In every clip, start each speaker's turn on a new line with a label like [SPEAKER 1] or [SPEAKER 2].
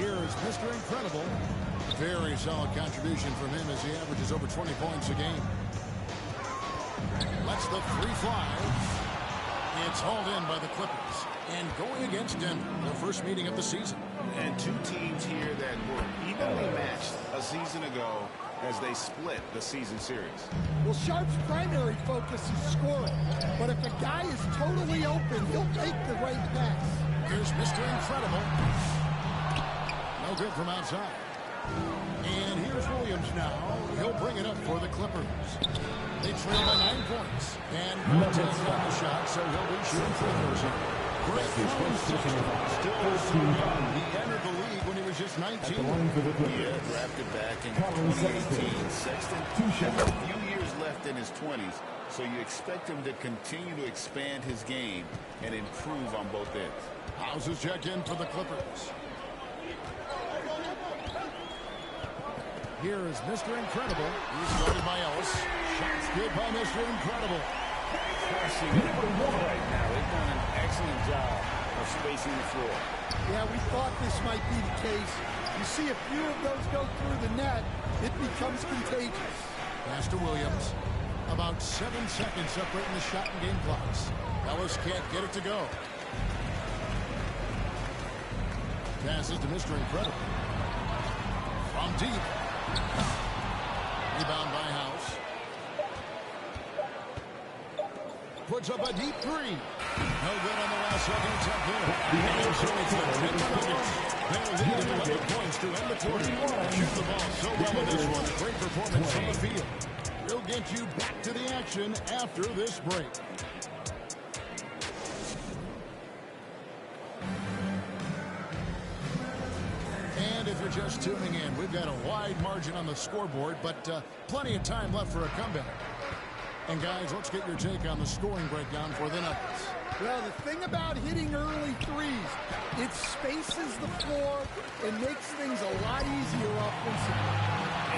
[SPEAKER 1] Here is Mr. Incredible. Very solid contribution from him as he averages over 20 points a game. Lets the three fly. It's hauled in by the Clippers. And going against Denver, their first meeting of the season.
[SPEAKER 2] And two teams here that were evenly matched a season ago as they split the season series.
[SPEAKER 3] Well, Sharp's primary focus is scoring. But if a guy is totally open, he'll make the right pass.
[SPEAKER 1] Here's Mr. Incredible. No good from outside. And here's Williams now. He'll bring it up for the Clippers. They trail by 9 points. And Grant takes down the shot, so he'll be shooting free throws here. Grant still he entered the league when he was just 19.
[SPEAKER 2] Yeah, drafted back in 2018. Sexton has a few years left in his 20s, so you expect him to continue to expand his game and improve on both ends.
[SPEAKER 1] Houses check in for the Clippers. Here is Mr. Incredible. He's guarded by Ellis. Shots good by Mr. Incredible.
[SPEAKER 2] Passing right now. They've done an excellent job of spacing the floor.
[SPEAKER 3] Yeah, we thought this might be the case. You see a few of those go through the net, it becomes contagious.
[SPEAKER 1] Pass to Williams. About 7 seconds separating the shot and game clocks. Ellis can't get it to go. Passes to Mr. Incredible. From deep. Rebound by House. Puts up a deep three. No good on the last second attempt there. And so it's the Denver Nuggets. They're leading 11 points to end the quarter. Shoot the ball so well in this one. Great performance from the field. We'll get you back to the action after this break. And if you're just tuning in, we've got a wide margin on the scoreboard, but plenty of time left for a comeback. And guys, let's get your take on the scoring breakdown for the Nuggets.
[SPEAKER 3] Well, the thing about hitting early threes, it spaces the floor and makes things a lot easier offensively.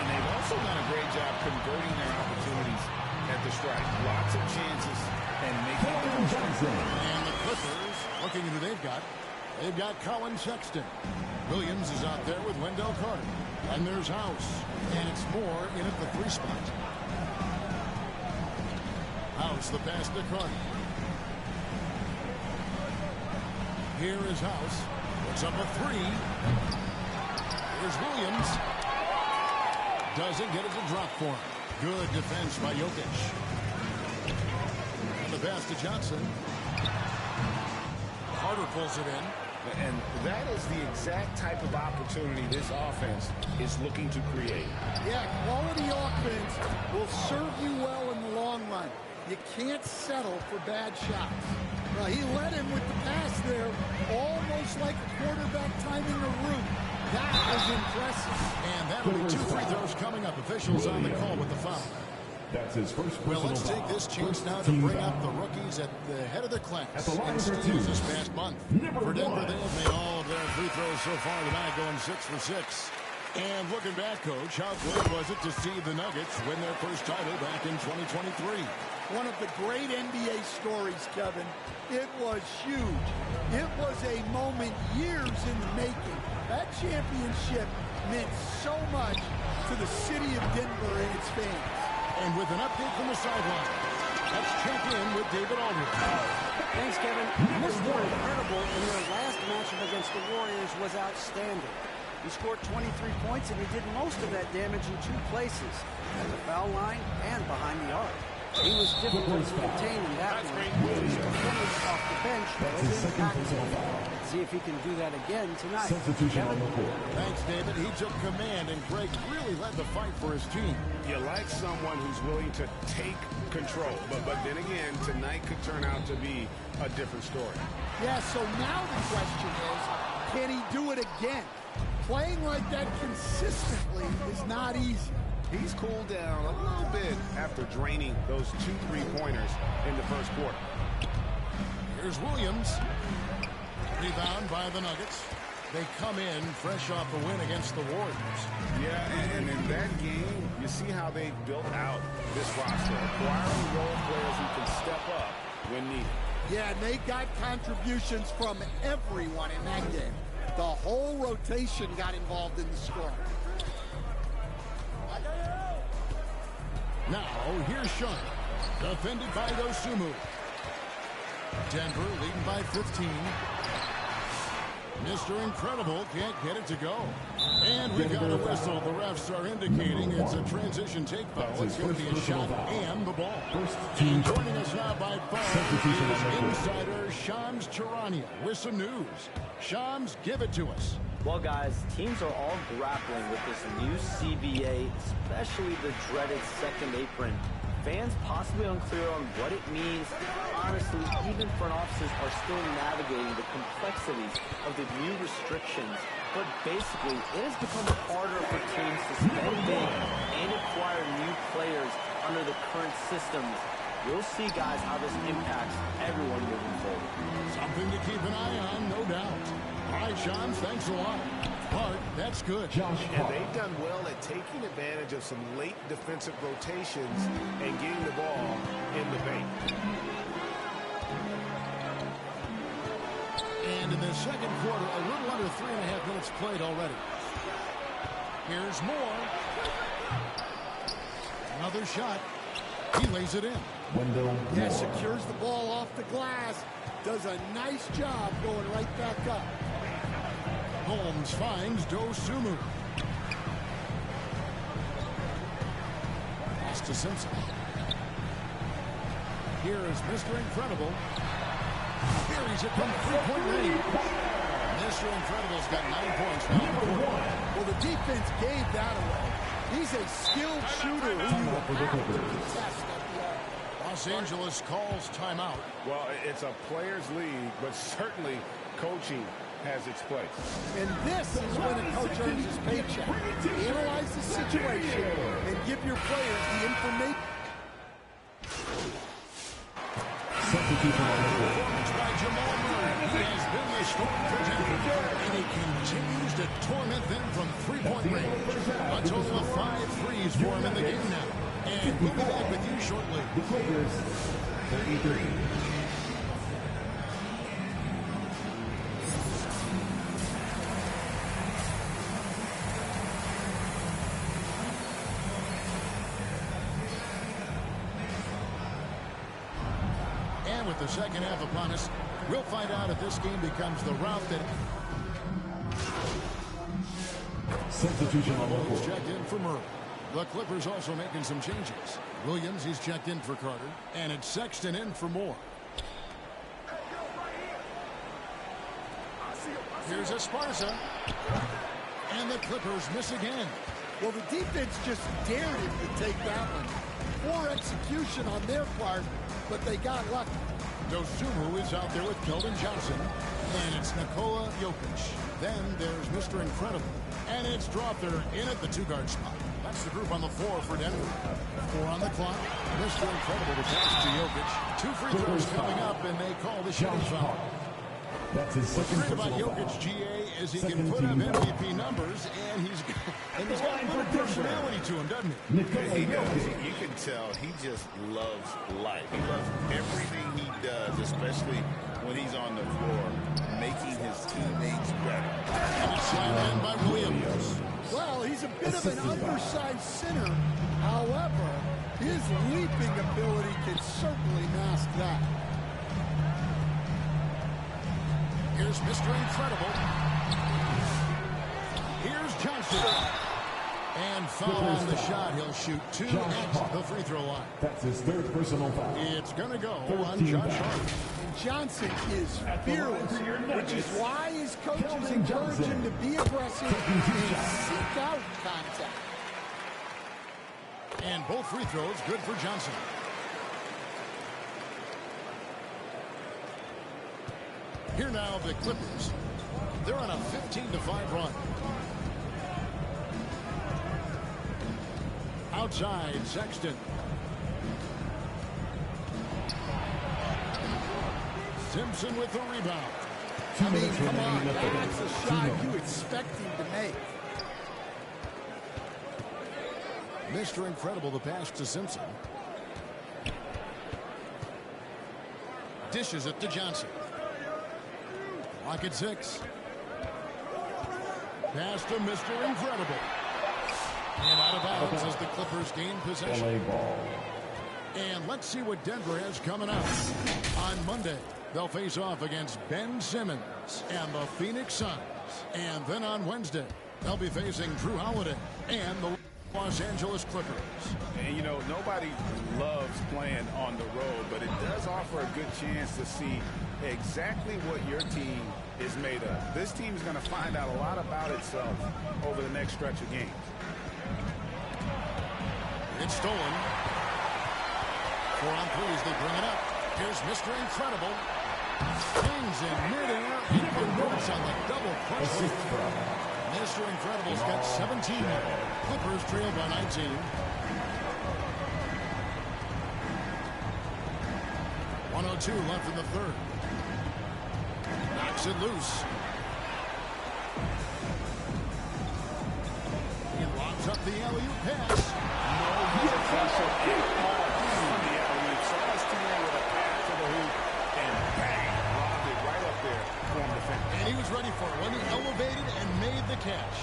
[SPEAKER 2] And they've also done a great job converting their opportunities at the strike. Lots of chances and making them.
[SPEAKER 1] And the Clippers, looking at who they've got Colin Sexton. Williams is out there with Wendell Carter. And there's House. And it's Moore in at the 3 spot. House, the pass to Carter. Here is House. Puts up a 3. Here's Williams. Doesn't get it to drop for him. Good defense by Jokic. And the pass to Johnson. Carter pulls it in.
[SPEAKER 2] And that is the exact type of opportunity this offense is looking to create.
[SPEAKER 3] Yeah, quality offense will serve you well in the long run. You can't settle for bad shots. Well, he led him with the pass there, almost like a quarterback timing a route. That was impressive.
[SPEAKER 1] And that'll be 2 free throws coming up. Officials on the call with the foul.
[SPEAKER 4] That's his first.
[SPEAKER 1] Well, let's take this chance now to bring up the rookies at the head of the class in steals this past month. For Denver, they have made all of their free throws so far tonight, going 6 for 6. And looking back, Coach, how good was it to see the Nuggets win their first title back in 2023?
[SPEAKER 3] One of the great NBA stories, Kevin. It was huge. It was a moment years in the making. That championship meant so much to the city of Denver and its fans.
[SPEAKER 1] And with an update from the sideline, let's check in with David Aldridge.
[SPEAKER 5] Thanks, Kevin. Mr. Incredible in their last matchup against the Warriors was outstanding. He scored 23 points, and he did most of that damage in 2 places, at the foul line and behind the arc. He was difficult to contain in that one. His performance off the bench was impactful. See if he can do that again tonight.
[SPEAKER 1] Thanks, David. He took command, and Greg really led the fight for his team.
[SPEAKER 2] You like someone who's willing to take control, but then again, tonight could turn out to be a different story.
[SPEAKER 3] Yeah, so now the question is, can he do it again? Playing like that consistently is not easy.
[SPEAKER 2] He's cooled down a little bit after draining those 2 3-pointers in the first quarter.
[SPEAKER 1] Here's Williams. Rebound by the Nuggets. They come in fresh off a win against the Warriors.
[SPEAKER 2] Yeah, and in that game, you see how they built out this roster, acquiring role players who can step up when needed.
[SPEAKER 3] Yeah, and they got contributions from everyone in that game. The whole rotation got involved in the score.
[SPEAKER 1] Now, here's Sean. Defended by Dosumu. Denver leading by 15. Mr. Incredible can't get it to go. And we've got a whistle. The refs are indicating it's a transition take foul. It's going to be a shot and the ball. And joining us now by phone is insider Shams Charania with some news. Shams, give it to us.
[SPEAKER 4] Well, guys, teams are all grappling with this new CBA, especially the dreaded second apron. Fans possibly unclear on what it means. Honestly, even front offices are still navigating the complexities of the new restrictions. But basically, it has become harder for teams to spend big and acquire new players under the current systems. We'll see, guys, how this impacts everyone moving forward.
[SPEAKER 1] Something to keep an eye on, no doubt. All right, Shams, thanks a lot. Hart, that's good.
[SPEAKER 6] And they've done well at taking advantage of some late defensive rotations and getting the ball in the paint.
[SPEAKER 1] And in the second quarter, a little under 3.5 minutes played already. Here's Moore. Another shot. He lays it in.
[SPEAKER 3] Yeah, secures the ball off the glass. Does a nice job going right back up.
[SPEAKER 1] Holmes finds Dosumu. Pass to Simpson. Here is Mr. Incredible. Carries it from three-point range. Mr. Incredible's got 9 points now in the quarter.
[SPEAKER 3] Well, the defense gave that away. He's a skilled shooter who you have to contest at the arc.
[SPEAKER 1] Los Angeles calls timeout.
[SPEAKER 6] Well, it's a players' league, but certainly coaching has its place.
[SPEAKER 3] And this is when a coach earns his paycheck. Analyze the situation and give your players the information.
[SPEAKER 1] Performance by Jamal Murray. He has been the storm protector, and he continues to torment them from three-point range. A total of 5 threes for him in the game now. And we'll be back with you shortly.
[SPEAKER 7] The Clippers, 33.
[SPEAKER 1] And with the second half upon us, we'll find out if this game becomes the route that...
[SPEAKER 7] Substitution on the
[SPEAKER 1] Williams
[SPEAKER 7] court.
[SPEAKER 1] checked in for Murray. The Clippers also making some changes. Williams, he's checked in for Carter. And it's Sexton in for Moore. Here's Esparza. And the Clippers miss again.
[SPEAKER 3] Well, the defense just dared him to take that one. Poor execution on their part, but they got lucky.
[SPEAKER 1] Dosumu is out there with Keldon Johnson. And it's Nikola Jokic. Then there's Mr. Incredible. And it's Dropper in at the two-guard spot. That's the group on the floor for Denver. 4 on the clock. Mr. Incredible to pass to Jokic. 2 free throws coming up, and they call the shooting foul.
[SPEAKER 7] That's his
[SPEAKER 1] What's
[SPEAKER 7] second
[SPEAKER 1] great about
[SPEAKER 7] personal
[SPEAKER 1] Jokic,
[SPEAKER 7] foul.
[SPEAKER 1] GA, is he
[SPEAKER 7] Second
[SPEAKER 1] can put up
[SPEAKER 7] team foul.
[SPEAKER 1] MVP numbers, and he's got a little personality to him, doesn't he?
[SPEAKER 7] Nikola
[SPEAKER 2] He does.
[SPEAKER 7] Jokic.
[SPEAKER 2] You can tell he just loves life. He loves everything he does, especially when he's on the floor, making his teammates better.
[SPEAKER 1] And it's slammed in by Williams.
[SPEAKER 3] Well, he's a bit of an undersized center. However, his leaping ability can certainly mask that.
[SPEAKER 1] Here's Mr. Incredible. Here's Johnson. And foul on the shot. He'll shoot 2 at the free throw line.
[SPEAKER 7] That's his third personal foul.
[SPEAKER 1] It's going to go on
[SPEAKER 7] 13
[SPEAKER 1] Josh
[SPEAKER 7] fouls.
[SPEAKER 1] Hart.
[SPEAKER 3] Johnson is fearless, which is why his coaches
[SPEAKER 7] Keldon
[SPEAKER 3] encourage
[SPEAKER 7] Johnson.
[SPEAKER 3] him to be aggressive and seek out contact.
[SPEAKER 1] And both free throws good for Johnson. Here now the Clippers. They're on a 15-5 run. Outside, Sexton. Simpson with the rebound.
[SPEAKER 7] Two
[SPEAKER 3] I mean,
[SPEAKER 7] minutes
[SPEAKER 3] come on,
[SPEAKER 7] remaining in the
[SPEAKER 3] that's
[SPEAKER 7] third.
[SPEAKER 3] a shot you expect him to make.
[SPEAKER 1] Mr. Incredible, the pass to Simpson. Dishes it to Johnson. Clock at 6. Pass to Mr. Incredible. And out of bounds as the Clippers gain possession. And let's see what Denver has coming up. On Monday, they'll face off against Ben Simmons and the Phoenix Suns. And then on Wednesday, they'll be facing Drew Holiday and the Los Angeles Clippers.
[SPEAKER 2] And, you know, nobody loves playing on the road, but it does offer a good chance to see exactly what your team is made of. This team is going to find out a lot about itself over the next stretch of games.
[SPEAKER 1] It's stolen. 4 on 3s, they bring it up. Here's Mr. Incredible. Hangs in midair and converts on the double clutch. Mr. Incredible's got 17. Clippers trail by 19. .102 left in the third. Knocks it loose. He lobs up the alley-oop pass.
[SPEAKER 2] No hesitation at all on the alley-oop. Saw his teammate with a pass to the hoop, and bang, lobbed it right up there for him to finish.
[SPEAKER 1] And he was ready for it when he elevated and made the catch.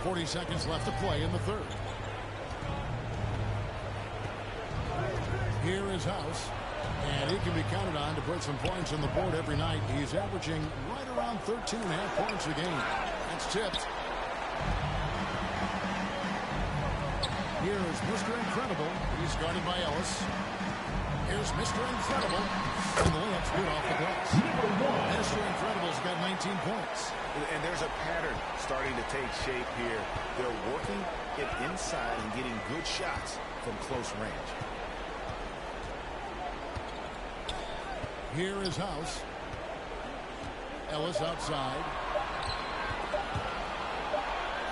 [SPEAKER 1] 40 seconds left to play in the third. Here is House, and he can be counted on to put some points on the board every night. He's averaging right around 13.5 points a game. That's tipped. Here is Mr. Incredible. He's guarded by Ellis. Here's Mr. Incredible. And the layup's good off the glass. Mr. Incredible's got 19 points.
[SPEAKER 2] And there's a pattern starting to take shape here. They're working it inside and getting good shots from close range.
[SPEAKER 1] Here is House. Ellis outside.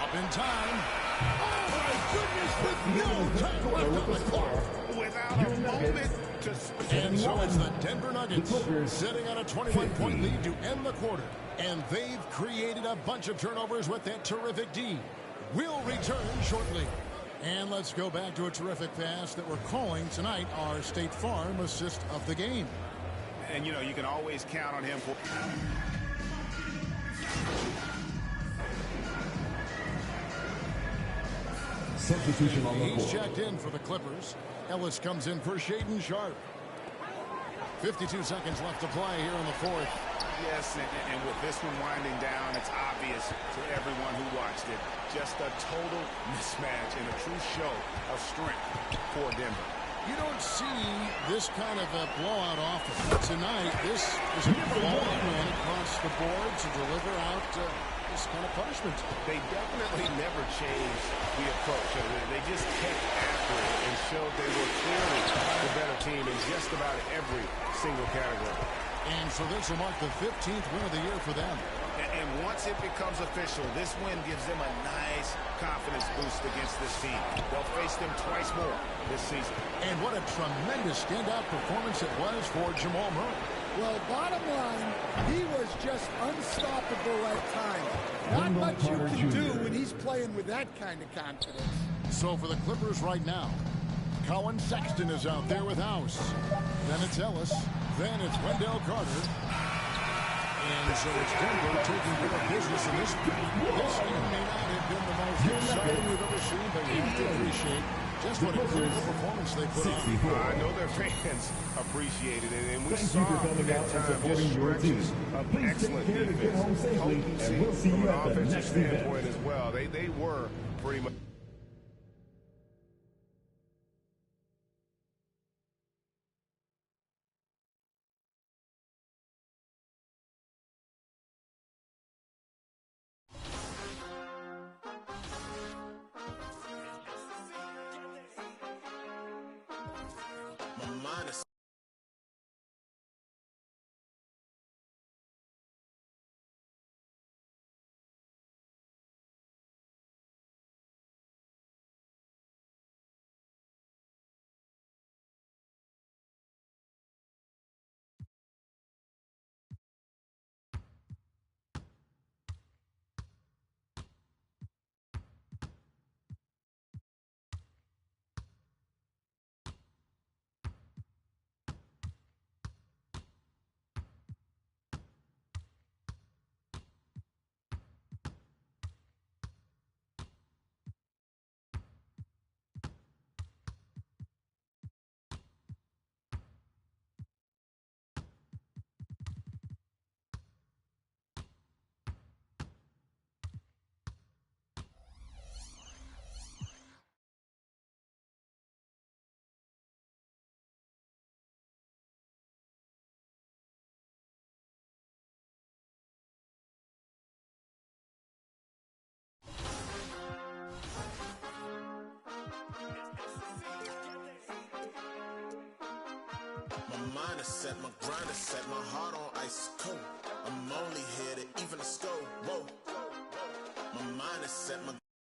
[SPEAKER 1] Up in time. Oh, my goodness, with no time left on the clock.
[SPEAKER 2] Without a moment to spend.
[SPEAKER 1] And so it's the Denver Nuggets sitting on a 21-point lead to end the quarter. And they've created a bunch of turnovers with that terrific D. We'll return shortly. And let's go back to a terrific pass that we're calling tonight our State Farm assist of the game.
[SPEAKER 2] And, you know, you can always count on him for...
[SPEAKER 7] Substitution on the
[SPEAKER 1] He's
[SPEAKER 7] court.
[SPEAKER 1] checked in for the Clippers. Ellis comes in for Shaedon Sharpe. 52 seconds left to play here in the fourth.
[SPEAKER 2] Yes, and with this one winding down, it's obvious to everyone who watched it. Just a total mismatch and a true show of strength for Denver.
[SPEAKER 1] You don't see this kind of a blowout often. Tonight, this is a quality win across the board to deliver out this kind of punishment.
[SPEAKER 2] They definitely never changed the approach. They just kept after it and showed they were clearly the better team in just about every single category.
[SPEAKER 1] And so this will mark the 15th win of the year for them.
[SPEAKER 2] And once it becomes official, this win gives them a nice confidence boost against this team. They'll face them twice more this season.
[SPEAKER 1] And what a tremendous standout performance it was for Jamal Murray.
[SPEAKER 3] Well, bottom line, he was just unstoppable at times. Not much you can do when he's playing with that kind of confidence.
[SPEAKER 1] So for the Clippers right now, Colin Sexton is out there with House. Then it's Ellis. Then it's Wendell Carter. And so it's Denver taking care of business in this game. This game may not have been the most exciting we've ever seen, but you have to appreciate just what a critical performance they put on.
[SPEAKER 2] I know their fans appreciated it, and we
[SPEAKER 7] Thank
[SPEAKER 2] saw
[SPEAKER 7] you for coming
[SPEAKER 2] at
[SPEAKER 7] out and
[SPEAKER 2] times just
[SPEAKER 7] supporting your team.
[SPEAKER 2] stretches of
[SPEAKER 7] Please
[SPEAKER 2] excellent
[SPEAKER 7] take care to get home
[SPEAKER 2] defense,
[SPEAKER 7] safely,
[SPEAKER 2] potency
[SPEAKER 7] and we'll see
[SPEAKER 2] from
[SPEAKER 7] you
[SPEAKER 2] an
[SPEAKER 7] at the
[SPEAKER 2] offensive
[SPEAKER 7] next event.
[SPEAKER 2] standpoint as well. They were pretty much...
[SPEAKER 8] mind is set, my grind is set, my heart on ice cold. I'm only here to even the score. Whoa. My mind is set, my